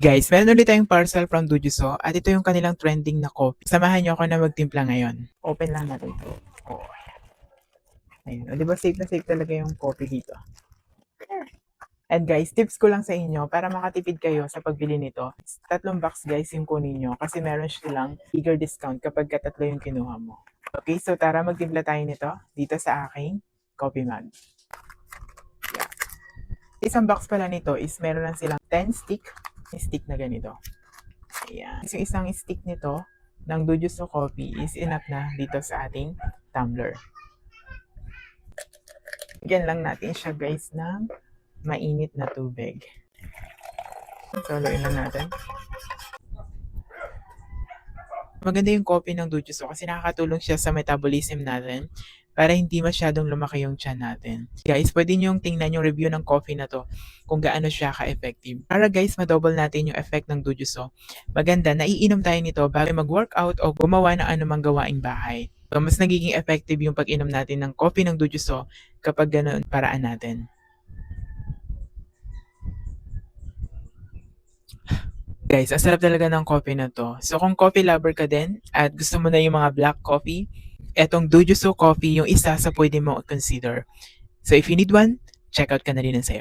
Guys, meron ulit tayong parcel from Dujuso at ito yung kanilang trending na coffee. Samahan niyo ako na magtimpla ngayon. Open lang natin ito. Oh, ayun. O, di ba safe na safe talaga yung coffee dito? And guys, tips ko lang sa inyo para makatipid kayo sa pagbili nito. 3 box guys yung kunin nyo kasi meron silang bigger discount kapag katatlo yung kinuha mo. Okay, so tara magtimpla tayo nito dito sa aking coffee mug. Yeah. Isang box pala nito is meron lang silang 10 stick na ganito. Ayan. So, isang stick nito ng Dujuso Coffee is enough na dito sa ating tumbler. Lagyan lang natin siya guys ng mainit na tubig. So, haluin lang natin. Maganda yung coffee ng Dujuso kasi nakakatulong siya sa metabolism natin para hindi masyadong lumaki yung tiyan natin. Guys, pwede nyo tingnan yung review ng coffee na to kung gaano siya ka-effective. Para guys, ma-double natin yung effect ng Dujuso. Maganda, naiinom tayo nito bago mag-workout o gumawa ng anumang gawaing bahay. So, mas nagiging effective yung pag-inom natin ng coffee ng Dujuso kapag ganoon paraan natin. Guys, ang sarap talaga ng coffee na to. So kung coffee lover ka din at gusto mo na yung mga black coffee, etong Dujuso Coffee yung isa sa pwede mo consider. So if you need one, check out ka na rin sa'yo.